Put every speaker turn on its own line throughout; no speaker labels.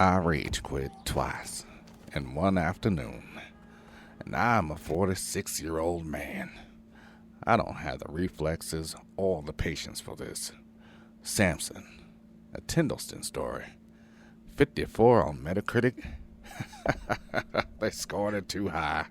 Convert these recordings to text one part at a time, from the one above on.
I rage quit twice in one afternoon, and I'm a 46-year-old man. I don't have the reflexes or the patience for this. Samson, a Tindleston story. 54 on Metacritic. They scored it too high.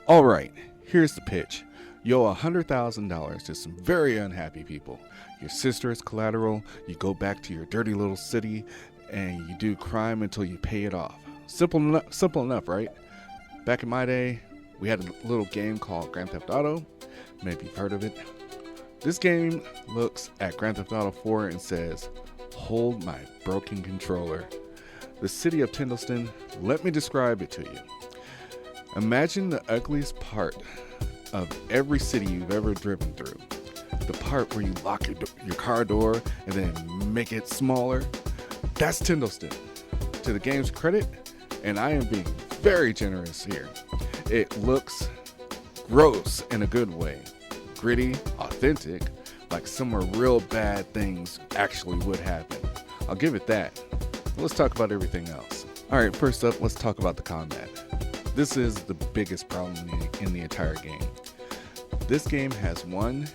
Alright, here's the pitch. You owe $100,000 to some very unhappy people. Your sister is collateral, you go back to your dirty little city, and you do crime until you pay it off. Simple enough, right? Back in my day, we had a little game called Grand Theft Auto. Maybe you've heard of it. This game looks at Grand Theft Auto 4 and says, "Hold my broken controller." The city of Tindleston, let me describe it to you. Imagine the ugliest part of every city you've ever driven through. The part where you lock your car door and then make it smaller. That's Tindleston. To the game's credit, and I am being very generous here, it looks gross in a good way. Gritty, authentic, like somewhere real bad things actually would happen. I'll give it that. Let's talk about everything else. Alright, first up, let's talk about the combat. This is the biggest problem in the entire game. This game has one,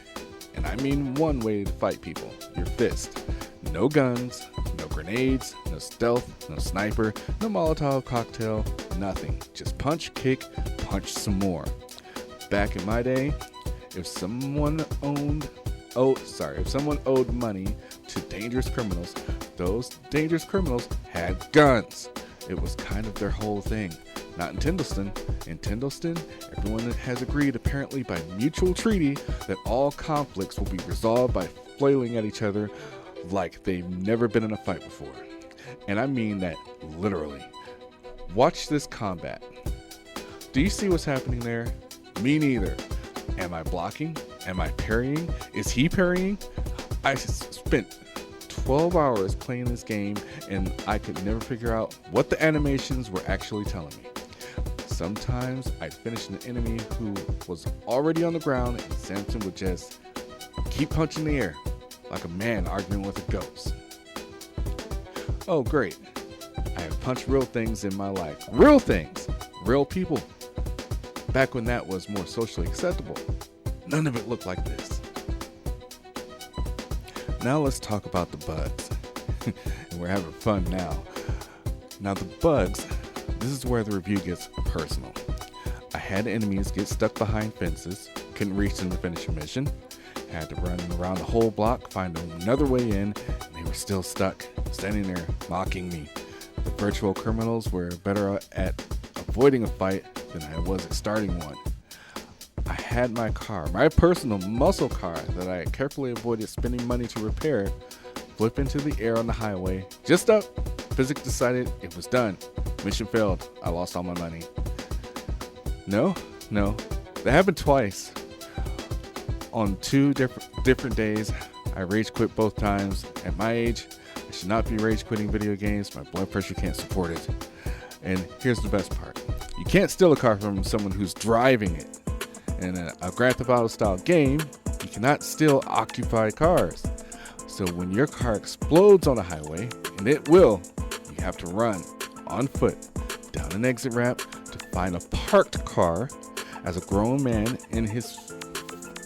and I mean one way to fight people, your fist. No guns, no grenades, no stealth, no sniper, no Molotov cocktail, nothing. Just punch, kick, punch some more. Back in my day, if someone owed money to dangerous criminals, those dangerous criminals had guns. It was kind of their whole thing. Not in Tindleston. In Tindleston, everyone has agreed, apparently by mutual treaty, that all conflicts will be resolved by flailing at each other like they've never been in a fight before. And I mean that literally. Watch this combat. Do you see what's happening there? Me neither. Am I blocking? Am I parrying? Is he parrying? I spent 12 hours playing this game and I could never figure out what the animations were actually telling me. Sometimes I'd finish an enemy who was already on the ground and Samson would just keep punching the air like a man arguing with a ghost. Oh great, I have punched real things in my life. Real things, real people. Back when that was more socially acceptable. None of it looked like this. Now let's talk about the bugs. And we're having fun now. Now the bugs, this is where the review gets personal. I had enemies get stuck behind fences, couldn't reach them to finish a mission, had to run around the whole block, find another way in, and they were still stuck, standing there mocking me. The virtual criminals were better at avoiding a fight than I was at starting one. I had my car, my personal muscle car that I carefully avoided spending money to repair, flip into the air on the highway. Just up, physics decided it was done. Mission failed. I lost all my money. No, that happened twice. On two different days, I rage quit both times. At my age, I should not be rage quitting video games. My blood pressure can't support it. And here's the best part. You can't steal a car from someone who's driving it. In a Grand Theft Auto style game, you cannot steal occupied cars. So when your car explodes on a highway, and it will, you have to run on foot down an exit ramp to find a parked car as a grown man in his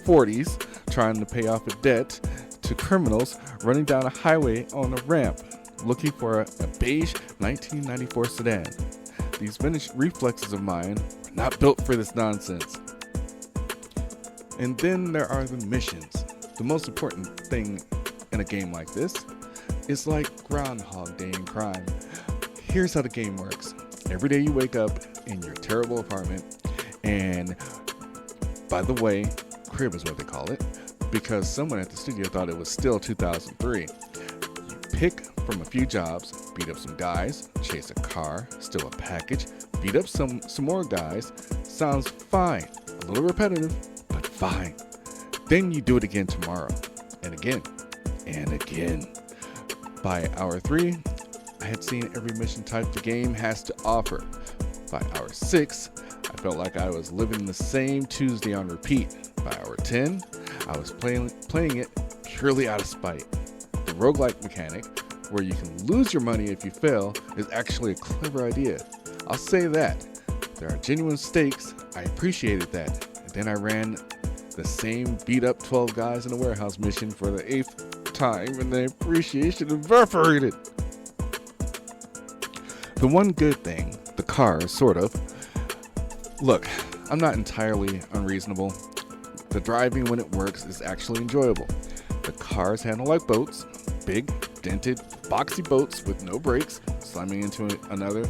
40s trying to pay off a debt to criminals running down a highway on a ramp looking for a beige 1994 sedan. These vintage reflexes of mine are not built for this nonsense. And then there are the missions. The most important thing in a game like this is like Groundhog Day in crime. Here's how the game works. Every day you wake up in your terrible apartment, and by the way, crib is what they call it, because someone at the studio thought it was still 2003. You pick from a few jobs, beat up some guys, chase a car, steal a package, beat up some more guys. Sounds fine. A little repetitive, but fine. Then you do it again tomorrow, and again, and again. By hour 3, I had seen every mission type the game has to offer. By hour 6, I felt like I was living the same Tuesday on repeat. By hour 10, I was playing it purely out of spite. The roguelike mechanic, where you can lose your money if you fail is actually a clever idea. I'll say that. There are genuine stakes. I appreciated that. And then I ran the same beat up 12 guys in a warehouse mission for the 8th time, and the appreciation evaporated. The one good thing, the cars, sort of. Look, I'm not entirely unreasonable. The driving when it works is actually enjoyable. The cars handle like boats, big, dented, boxy boats with no brakes, slamming into another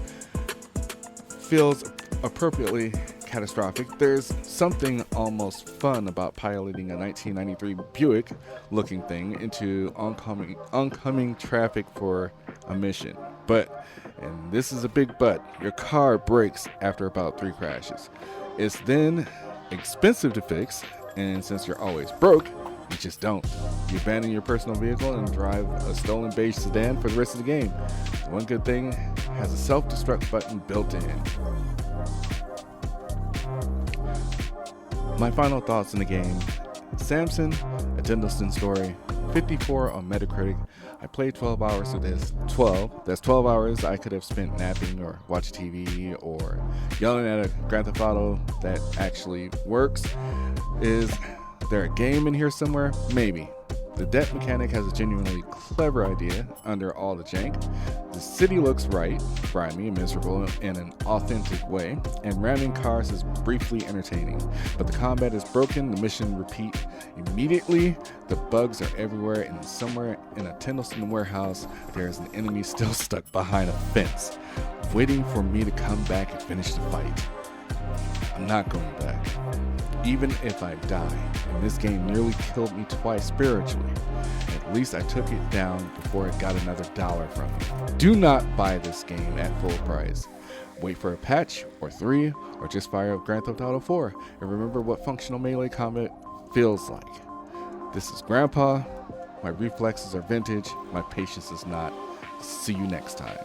feels appropriately catastrophic. There's something almost fun about piloting a 1993 Buick looking thing into oncoming traffic for a mission. But, and this is a big but, your car breaks after about 3 crashes. It's then expensive to fix, and since you're always broke, you just don't. You abandon your personal vehicle and drive a stolen beige sedan for the rest of the game. One good thing, has a self-destruct button built in. My final thoughts in the game. Samson, a Dendelston story, 54 on Metacritic. I played 12 hours of this. 12. That's 12 hours I could have spent napping or watching TV or yelling at a Grand Theft Auto that actually works. Is there a game in here somewhere? Maybe. The debt mechanic has a genuinely clever idea under all the jank. The city looks right, grimy and miserable in an authentic way, and ramming cars is briefly entertaining. But the combat is broken, the mission repeat immediately, the bugs are everywhere, and somewhere in a Dendelston warehouse, there is an enemy still stuck behind a fence, waiting for me to come back and finish the fight. I'm not going back. Even if I die, and this game nearly killed me twice spiritually, at least I took it down before it got another $1 from me. Do not buy this game at full price. Wait for a patch, or 3, or just fire up Grand Theft Auto 4, and remember what functional melee combat feels like. This is Grandpa. My reflexes are vintage. My patience is not. See you next time.